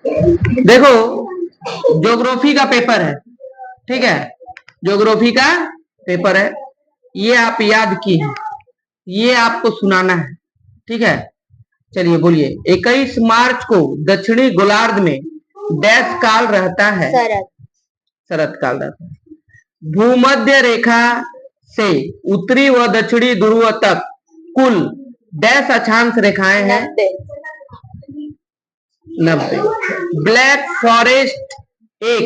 देखो, ज्योग्राफी का पेपर है, ठीक है, ज्योग्राफी का पेपर है, ये आप याद किए हैं, ये आपको सुनाना है, ठीक है। चलिए बोलिए, 21 मार्च को दक्षिणी गोलार्ध में डैश काल रहता है? शरद। शरद काल रहता है। भूमध्य रेखा से उत्तरी व दक्षिणी ध्रुव तक कुल डैश अक्षांश रेखाएं हैं? 90। ब्लैक फॉरेस्ट एक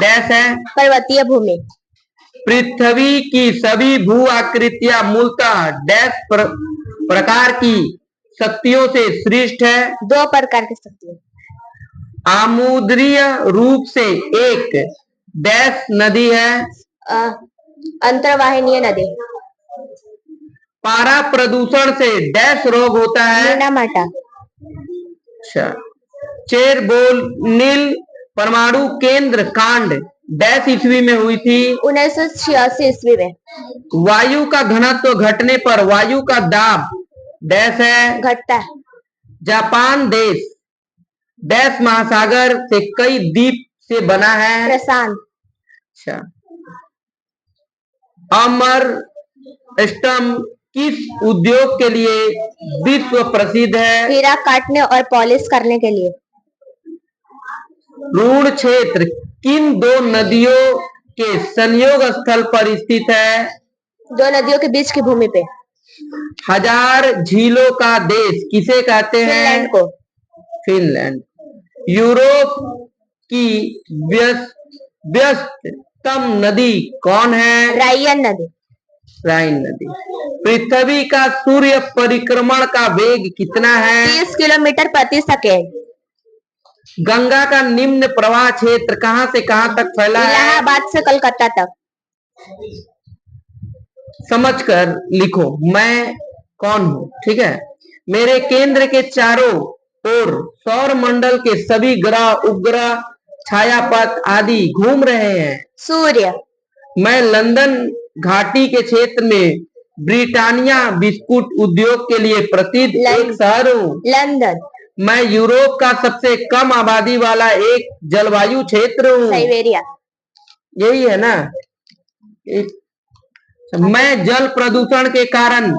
डैश है? पर्वतीय भूमि। पृथ्वी की सभी भू आकृतियां मूलतः डैश प्रकार की शक्तियों से सृष्ट है? 2 प्रकार की शक्तियां। आमुद्रीय रूप से एक डैश नदी है? अंतर्वाहिनीय नदी। पारा प्रदूषण से डैश रोग होता है? मीनामाटा। अच्छा। चेरनोबिल परमाणु केंद्र कांड डैश ईस्वी में हुई थी? 1986 ईस्वी में। वायु का घनत्व घटने पर वायु का दाब डैश है? घटता है। जापान देश डैश महासागर से कई द्वीप से बना है? प्रशांत। अच्छा। अमर स्टम किस उद्योग के लिए विश्व प्रसिद्ध है? हीरा काटने और पॉलिश करने के लिए। ऋण क्षेत्र किन 2 नदियों के संयोग स्थल पर स्थित है? 2 नदियों के बीच की भूमि पे। 1000 झीलों का देश किसे कहते हैं? फिनलैंड को। फिनलैंड। यूरोप की व्यस्ततम नदी कौन है? राइन नदी। राइन नदी। पृथ्वी का सूर्य परिक्रमण का वेग कितना है? 30 किलोमीटर प्रति सेकेंड। गंगा का निम्न प्रवाह क्षेत्र कहां से कहां तक फैला है? इलाहाबाद से कलकत्ता तक। समझकर लिखो, मैं कौन हूं, ठीक है। मेरे केंद्र के चारों ओर सौर मंडल के सभी ग्रह, उपग्रह, छायापथ आदि घूम रहे हैं। सूर्य। मैं लंदन घाटी के क्षेत्र में ब्रिटानिया बिस्कुट उद्योग के लिए प्रसिद्ध एक शहर हूँ। लंदन। मैं यूरोप का सबसे कम आबादी वाला एक जलवायु क्षेत्र हूँ। साइबेरिया। यही है ना। मैं जल प्रदूषण के कारण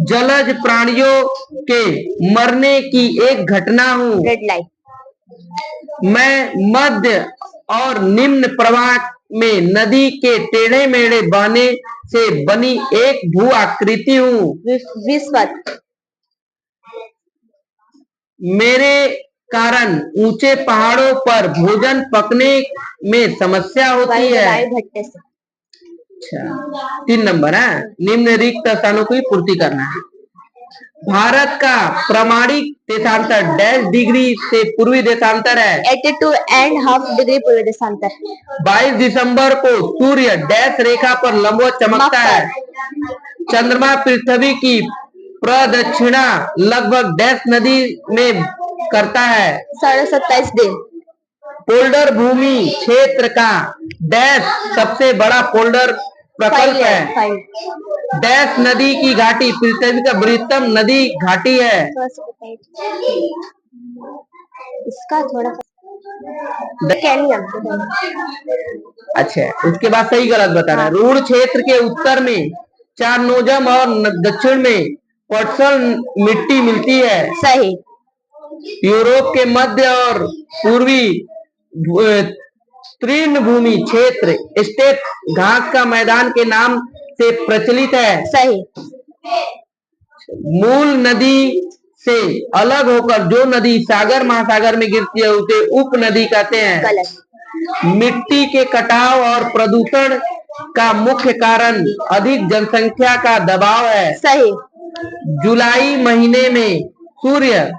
जलज प्राणियों के मरने की एक घटना हूँ। Red light. मैं मध्य और निम्न प्रवाह में नदी के टेढ़े मेढ़े बहने से बनी एक भू आकृति हूँ। विस्वत। मेरे कारण ऊंचे पहाड़ों पर भोजन पकने में समस्या होती है। अच्छा, 3 नंबर है, निम्न रिक्त स्थानों की पूर्ति करना है। भारत का प्रमाणिक देशांतर डैश डिग्री से पूर्वी देशांतर है? 82.5 डिग्री पूर्वी देशांतर। 22 दिसंबर को सूर्य डैश रेखा पर लंबवत चमकता है? चंद्रमा पृथ्वी की प्रदक्षिणा लगभग डैश नदी में करता है? 27.5 दिन। पोल्डर भूमि क्षेत्र का डैश सबसे बड़ा पोल्डर प्रकल्प है? डैश नदी की घाटी पृथ्वी का बृहत्तम नदी घाटी है? इसका थोड़ा अच्छा, उसके बाद सही गलत बताना है। ऋण क्षेत्र के उत्तर में चारनोजम और दक्षिण में पटसल मिट्टी मिलती है? सही। यूरोप के मध्य और पूर्वी तृणभूमि क्षेत्र स्टेप घास का मैदान के नाम से प्रचलित है? सही। मूल नदी से अलग होकर जो नदी सागर महासागर में गिरती है उसे उप नदी कहते हैं? गलत। मिट्टी के कटाव और प्रदूषण का मुख्य कारण अधिक जनसंख्या का दबाव है? सही। जुलाई महीने में सूर्य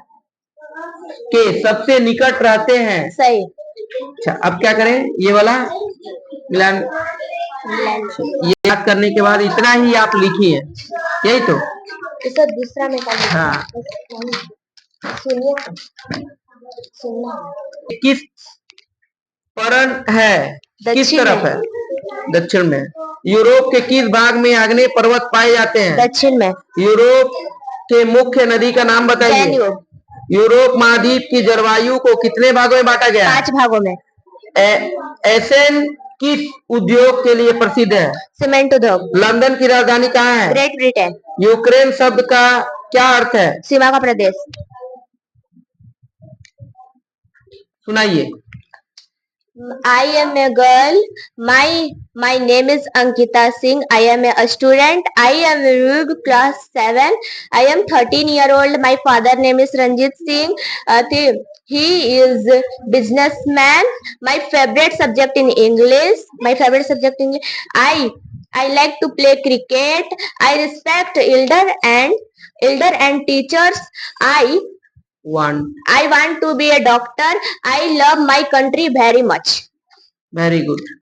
के सबसे निकट रहते हैं? सही। अच्छा, अब क्या करें, ये वाला मिलान। ये याद करने के बाद इतना ही आप लिखिए, यही तो। इसे दूसरा में हाँ। सुनिए किस परण है? किस तरफ है? दक्षिण में। यूरोप के किस भाग में आग्नेय पर्वत पाए जाते हैं? दक्षिण में। यूरोप के मुख्य नदी का नाम बताइए। यूरोप महाद्वीप की जलवायु को कितने भागों में बांटा गया है? 5 भागों में। एसेन किस उद्योग के लिए प्रसिद्ध है? सीमेंट उद्योग। लंदन की राजधानी कहाँ है? Great Britain. यूक्रेन शब्द का क्या अर्थ है? सीमा का प्रदेश। सुनाइए। I am a girl. My name is Ankita Singh. I am a student. I am in class 7. I am 13-year-old. My father name is Ranjit Singh. He is businessman. My favorite subject in English. I like to play cricket. I respect elder and teachers. I want to be a doctor. I love my country very much. Very good.